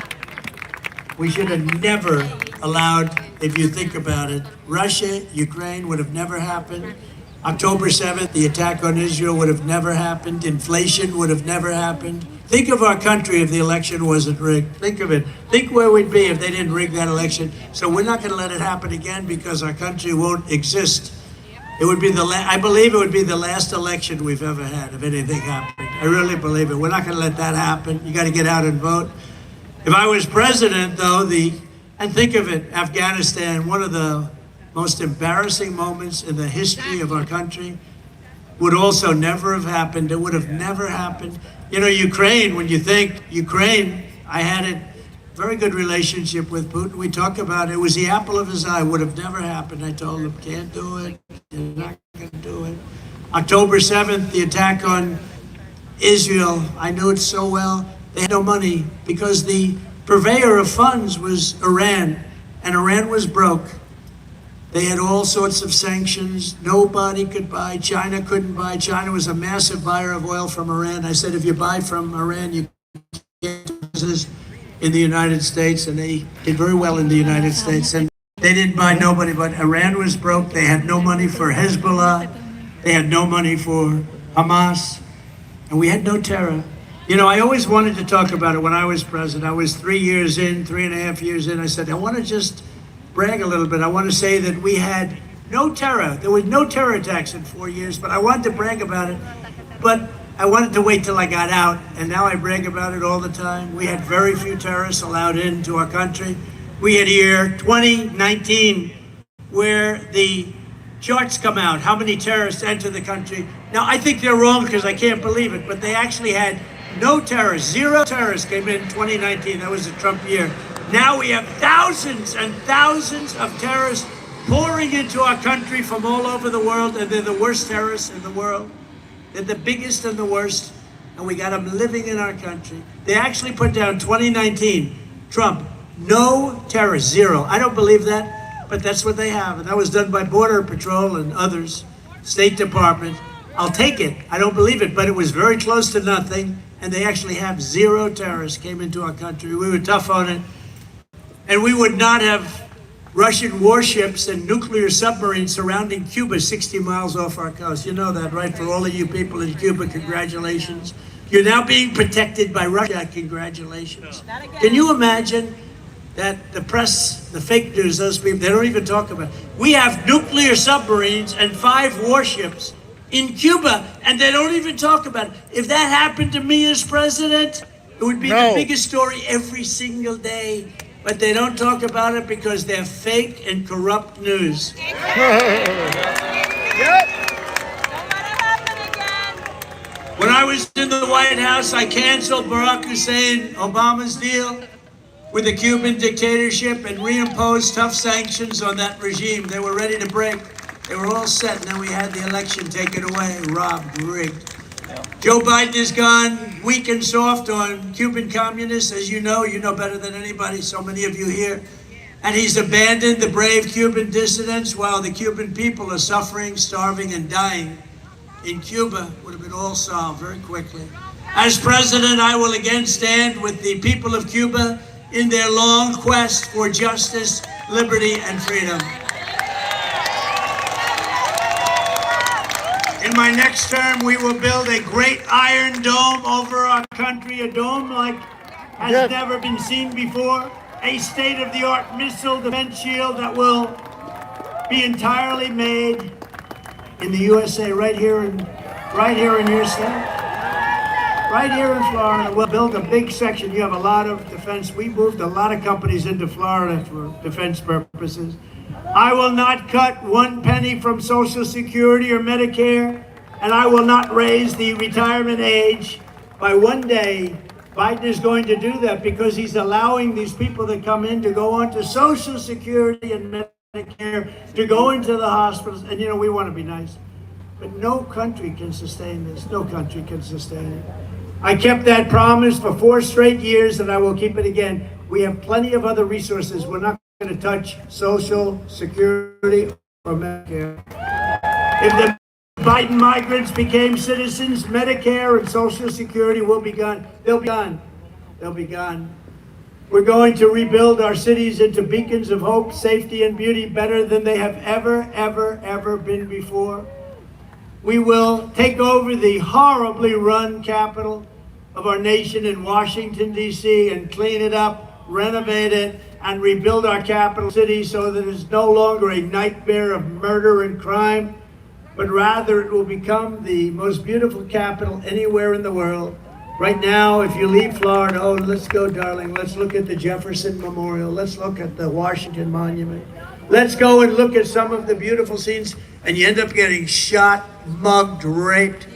We should have never allowed, if you think about it, Russia, Ukraine would have never happened. October 7th, the attack on Israel would have never happened. Inflation would have never happened. Think of our country if the election wasn't rigged. Think of it. Think where we'd be if they didn't rig that election. So we're not going to let it happen again because our country won't exist. It would be I believe it would be the last election we've ever had if anything happened. I really believe it. We're not going to let that happen. You got to get out and vote. If I was president, though, and think of it, Afghanistan, one of the most embarrassing moments in the history of our country, would also never have happened. It would have never happened. You know, Ukraine, when you think Ukraine, I had a very good relationship with Putin. We talk about it. It was the apple of his eye. Would have never happened. I told him, can't do it. You're not going to do it. October 7th, the attack on Israel, I knew it so well. They had no money because the purveyor of funds was Iran, and Iran was broke. They had all sorts of sanctions. Nobody could buy. China couldn't buy. China was a massive buyer of oil from Iran. I said, if you buy from Iran, you can't do business in the United States. And they did very well in the United States. And they didn't buy nobody, but Iran was broke. They had no money for Hezbollah. They had no money for Hamas. And we had no terror. You know, I always wanted to talk about it when I was president. I was 3.5 years in. I said, I want to just brag a little bit. I want to say that we had no terror. There were no terror attacks in 4 years, but I wanted to brag about it. But I wanted to wait till I got out, and now I brag about it all the time. We had very few terrorists allowed into our country. We had year 2019, where the charts come out, how many terrorists enter the country. Now, I think they're wrong because I can't believe it, but they actually had no terrorists, 0 terrorists came in 2019. That was the Trump year. Now we have thousands and thousands of terrorists pouring into our country from all over the world, and they're the worst terrorists in the world. They're the biggest and the worst, and we got them living in our country. They actually put down 2019, Trump, no terrorists, 0. I don't believe that, but that's what they have. And that was done by Border Patrol and others, State Department. I'll take it. I don't believe it, but it was very close to nothing. And they actually have 0 terrorists came into our country. We were tough on it. And we would not have Russian warships and nuclear submarines surrounding Cuba 60 miles off our coast. You know that, right? For all of you people in Cuba, congratulations. You're now being protected by Russia. Congratulations. Can you imagine that the press, the fake news, those people, they don't even talk about it. We have nuclear submarines and 5 warships in Cuba, and they don't even talk about it. If that happened to me as president, it would be the biggest story every single day. But they don't talk about it because they're fake and corrupt news. When I was in the White House, I canceled Barack Hussein Obama's deal with the Cuban dictatorship and reimposed tough sanctions on that regime. They were ready to break. They were all set, and then we had the election taken away, robbed, rigged. Joe Biden is gone, weak and soft on Cuban communists, as you know better than anybody, so many of you here. And he's abandoned the brave Cuban dissidents while the Cuban people are suffering, starving, and dying. In Cuba, would have been all solved very quickly. As president, I will again stand with the people of Cuba in their long quest for justice, liberty, and freedom. In my next term, we will build a great iron dome over our country, a dome like has never been seen before, a state-of-the-art missile defense shield that will be entirely made in the USA, right here in your state, right here in Florida. We'll build a big section. You have a lot of defense. We moved a lot of companies into Florida for defense purposes. I will not cut 1 penny from Social Security or Medicare, and I will not raise the retirement age by 1 day. Biden is going to do that because he's allowing these people that come in to go on to Social Security and Medicare, to go into the hospitals. And we want to be nice, but no country can sustain this. No country can sustain it. I kept that promise for 4 straight years, and I will keep it again. We have plenty of other resources. We're not going to touch Social Security or Medicare. If the Biden migrants became citizens, Medicare and Social Security will be gone. They'll be gone. They'll be gone. We're going to rebuild our cities into beacons of hope, safety, and beauty better than they have ever been before. We will take over the horribly run capital of our nation in Washington, D.C., and clean it up, renovate it, and rebuild our capital city so that it's no longer a nightmare of murder and crime, but rather it will become the most beautiful capital anywhere in the world. Right now, if you leave Florida, let's go, darling. Let's look at the Jefferson Memorial. Let's look at the Washington Monument. Let's go and look at some of the beautiful scenes, and you end up getting shot, mugged, raped.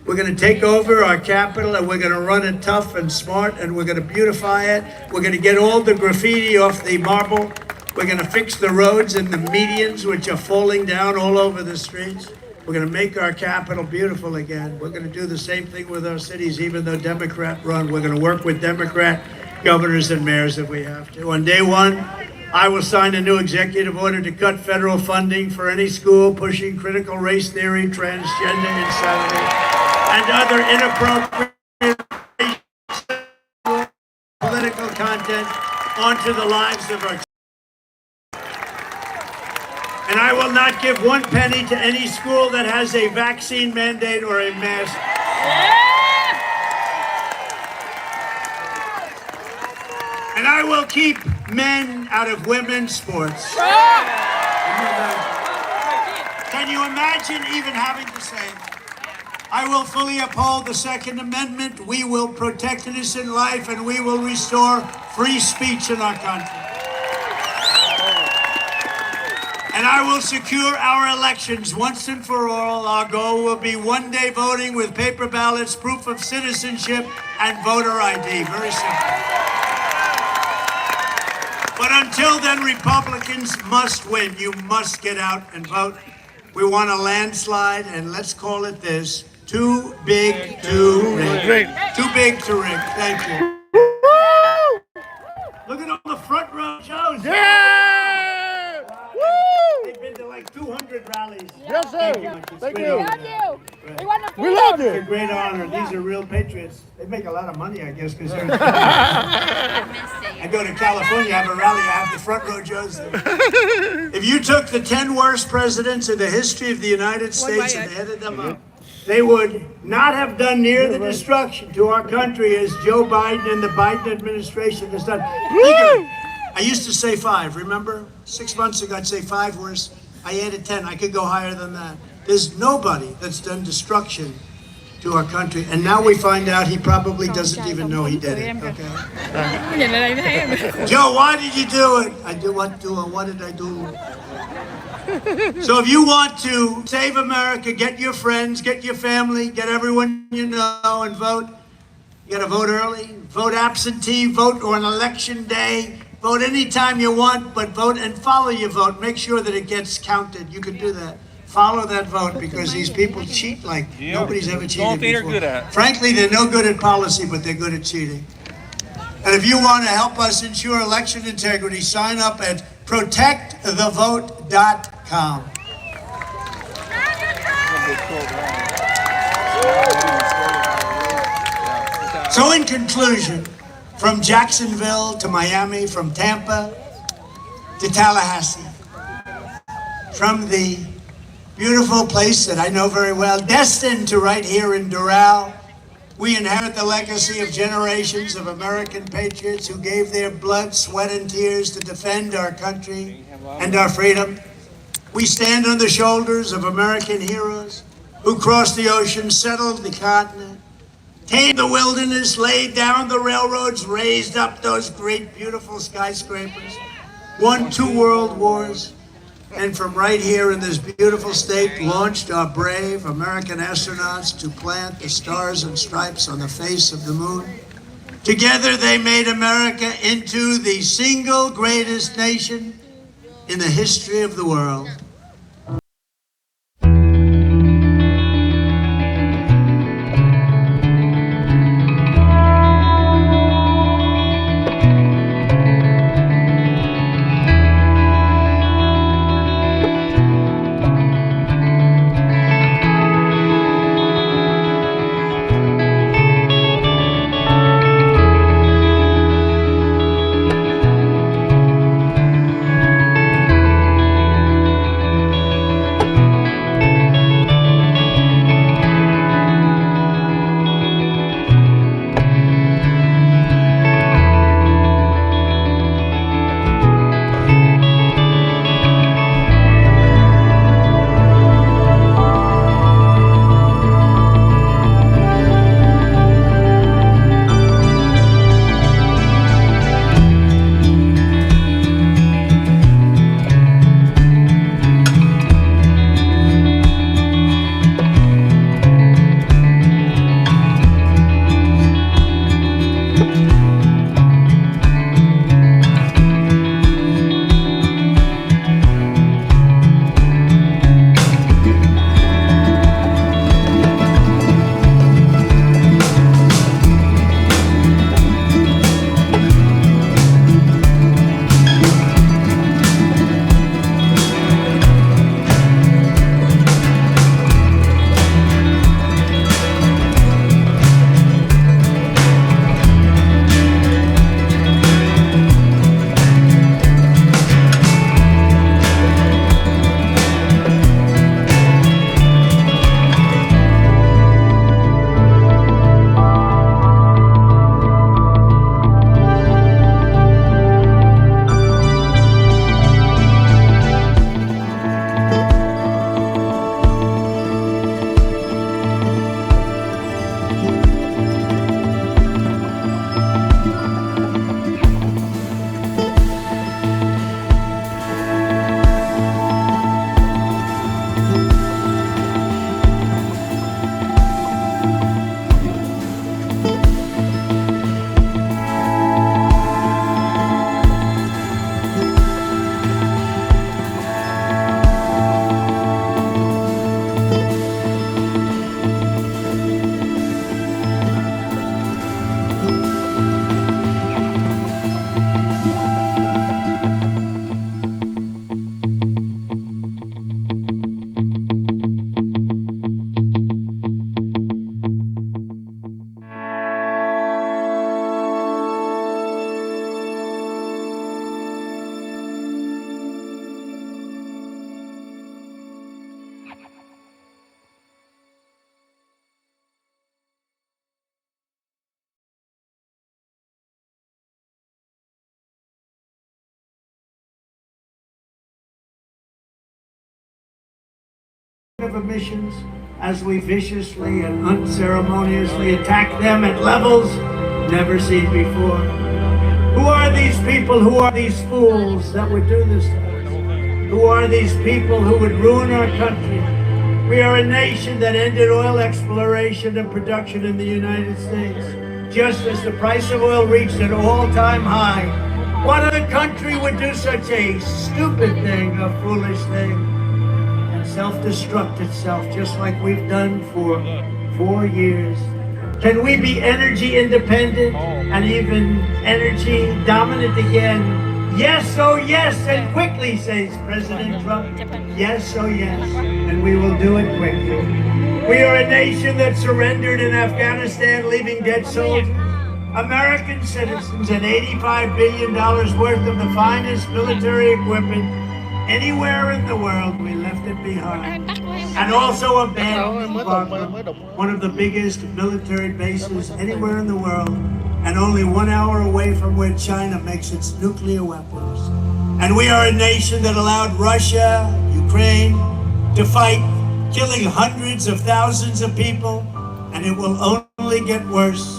We're going to take over our capital, and we're going to run it tough and smart, and we're going to beautify it. We're going to get all the graffiti off the marble. We're going to fix the roads and the medians, which are falling down all over the streets. We're going to make our capital beautiful again. We're going to do the same thing with our cities, even though Democrat run. We're going to work with Democrat governors and mayors if we have to. On day 1, I will sign a new executive order to cut federal funding for any school pushing critical race theory, transgender insanity, and other inappropriate political content onto the lives of our children. And I will not give 1 penny to any school that has a vaccine mandate or a mask. And I will keep men out of women's sports. Can you imagine even having to say, I will fully uphold the Second Amendment. We will protect innocent life, and we will restore free speech in our country. And I will secure our elections once and for all. Our goal will be one-day voting with paper ballots, proof of citizenship, and voter ID. Very simple. But until then, Republicans must win. You must get out and vote. We want a landslide, and let's call it this: too big to rig. Too big to rig. Thank you. Look at all the front row shows. Yeah! Woo! They've been to like 200 rallies. Yes, sir. Thank you. Love you. We want to We love It's a you. great honor. These are real patriots. They make a lot of money, I guess, because they're. I go to California, have a rally, I have the front row Joes there. If you took the 10 worst presidents in the history of the United States and added them up, they would not have done near the destruction to our country as Joe Biden and the Biden administration has done. I used to say 5, remember? 6 months ago, I'd say 5 worse. I added 10. I could go higher than that. There's nobody that's done destruction to our country. And now we find out he probably doesn't even know he did it. Okay? Joe, why did you do it? What did I do? So if you want to save America, get your friends, get your family, get everyone you know and vote. You gotta vote early, vote absentee, vote on election day, vote anytime you want, but vote and follow your vote. Make sure that it gets counted. You can do that. Follow that vote because these people cheat like nobody's ever cheated before. Good at. Frankly, they're no good at policy, but they're good at cheating. And if you want to help us ensure election integrity, sign up at protectthevote.com. So in conclusion, from Jacksonville to Miami, from Tampa to Tallahassee, from the beautiful place that I know very well, destined to right here in Doral, we inherit the legacy of generations of American patriots who gave their blood, sweat, and tears to defend our country and our freedom. We stand on the shoulders of American heroes who crossed the ocean, settled the continent, tamed the wilderness, laid down the railroads, raised up those great, beautiful skyscrapers, won 2 world wars, and from right here in this beautiful state, launched our brave American astronauts to plant the stars and stripes on the face of the moon. Together, they made America into the single greatest nation in the history of the world. of emissions as we viciously and unceremoniously attack them at levels never seen before. Who are these people? Who are these fools that would do this to us? Who are these people who would ruin our country? We are a nation that ended oil exploration and production in the United States, just as the price of oil reached an all-time high. What other country would do such a stupid thing, a foolish thing, and self-destruct itself just like we've done for 4 years? Can we be energy independent and even energy dominant again? Yes, oh yes, and quickly, says President Trump. Yes, oh yes, and we will do it quickly. We are a nation that surrendered in Afghanistan, leaving dead soldiers, American citizens, and $85 billion worth of the finest military equipment anywhere in the world. We left it behind. And also abandoned one of the biggest military bases anywhere in the world, and only 1 hour away from where China makes its nuclear weapons. And we are a nation that allowed Russia, Ukraine to fight, killing hundreds of thousands of people, and it will only get worse.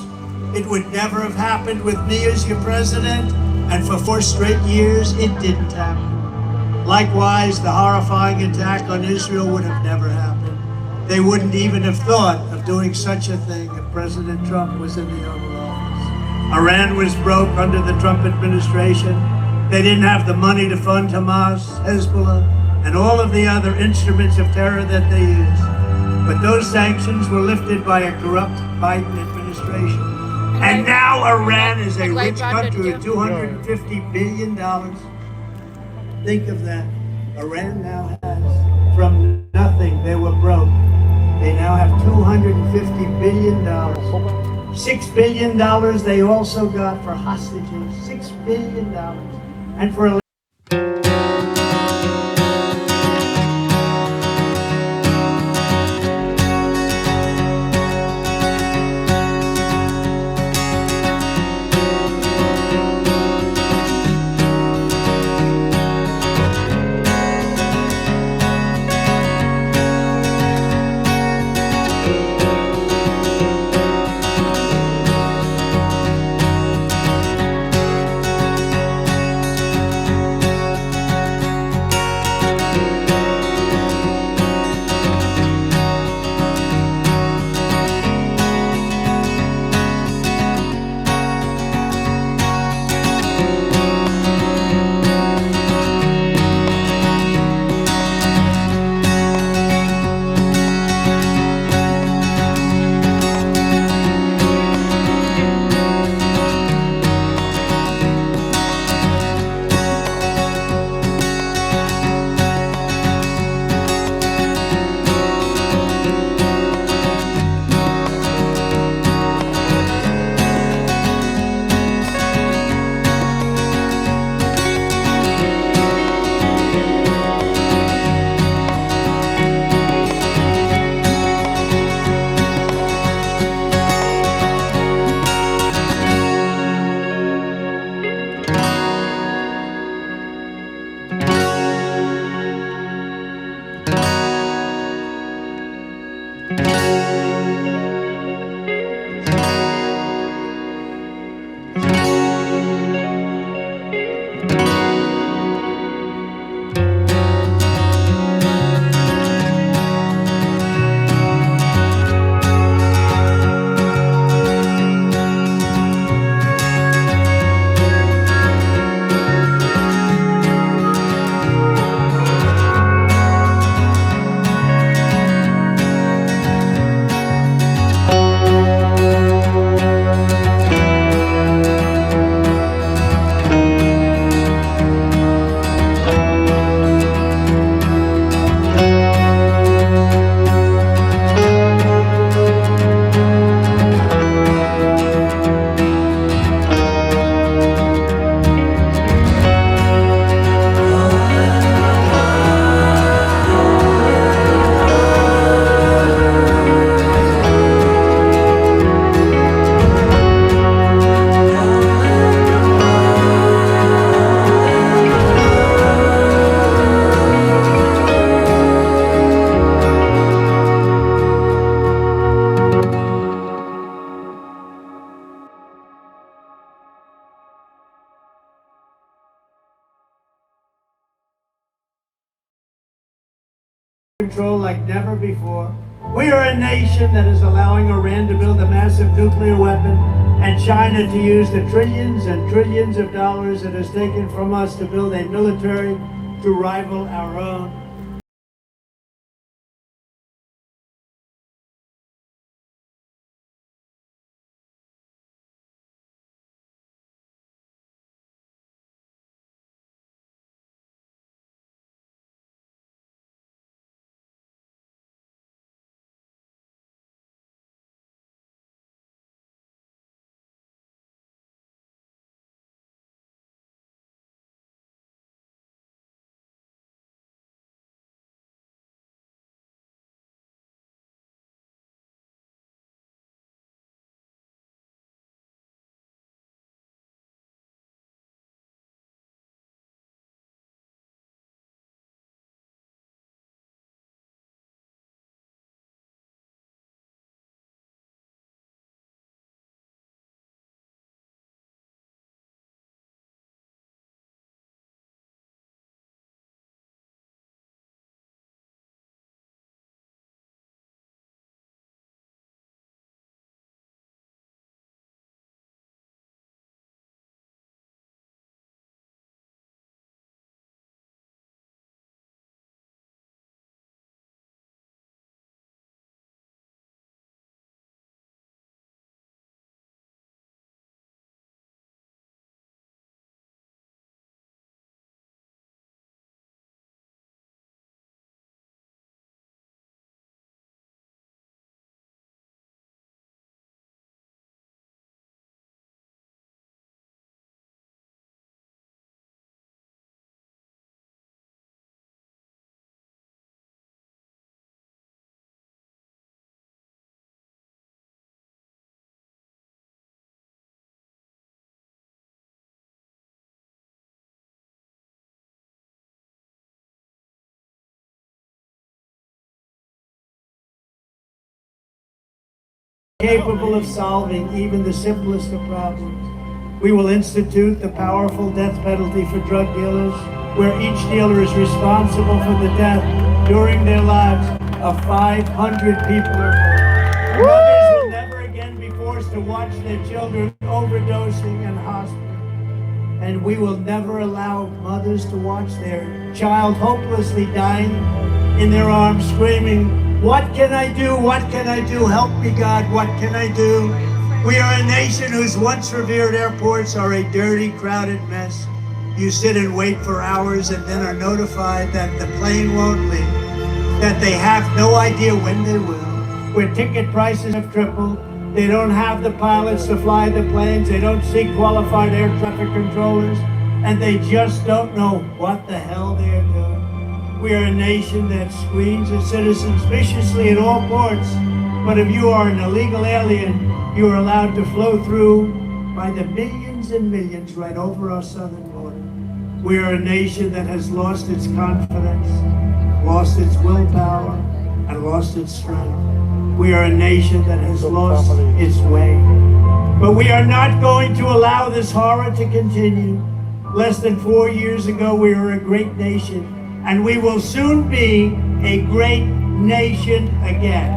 It would never have happened with me as your president, and for 4 straight years, it didn't happen. Likewise, the horrifying attack on Israel would have never happened. They wouldn't even have thought of doing such a thing if President Trump was in the Oval Office. Iran was broke under the Trump administration. They didn't have the money to fund Hamas, Hezbollah, and all of the other instruments of terror that they use. But those sanctions were lifted by a corrupt Biden administration. And now Iran is a rich country with $250 billion. Think of that. Iran now has, from nothing, they were broke. They now have $250 billion. $6 billion they also got for hostages. $6 billion. And for control like never before. We are a nation that is allowing Iran to build a massive nuclear weapon and China to use the trillions and trillions of dollars it has taken from us to build a military to rival our own. Capable of solving even the simplest of problems. We will institute the powerful death penalty for drug dealers, where each dealer is responsible for the death during their lives of 500 people or more. Mothers will never again be forced to watch their children overdosing in hospital. And we will never allow mothers to watch their child hopelessly dying in their arms, screaming, "What can I do? What can I do? Help me, God, what can I do?" We are a nation whose once revered airports are a dirty, crowded mess. You sit and wait for hours and then are notified that the plane won't leave, that they have no idea when they will, where ticket prices have tripled. They don't have the pilots to fly the planes, they don't see qualified air traffic controllers, and they just don't know what the hell they are doing. We are a nation that screens its citizens viciously at all ports, but if you are an illegal alien, you are allowed to flow through by the millions and millions right over our southern border. We are a nation that has lost its confidence, lost its willpower, and lost its strength. We are a nation that has lost its way. But we are not going to allow this horror to continue. Less than 4 years ago, we were a great nation, and we will soon be a great nation again.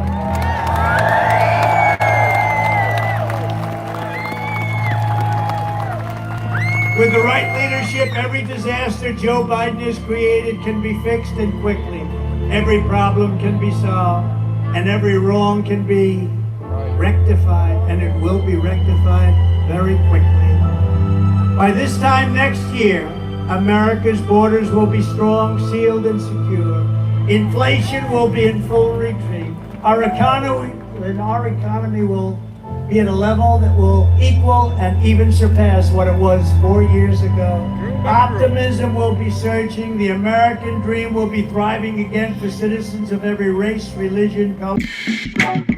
With the right leadership, every disaster Joe Biden has created can be fixed and quickly. Every problem can be solved, and every wrong can be rectified, and it will be rectified very quickly. By this time next year, America's borders will be strong, sealed, and secure. Inflation will be in full retreat. Our economy will be at a level that will equal and even surpass what it was 4 years ago. Optimism will be surging. The American dream will be thriving again for citizens of every race, religion, culture.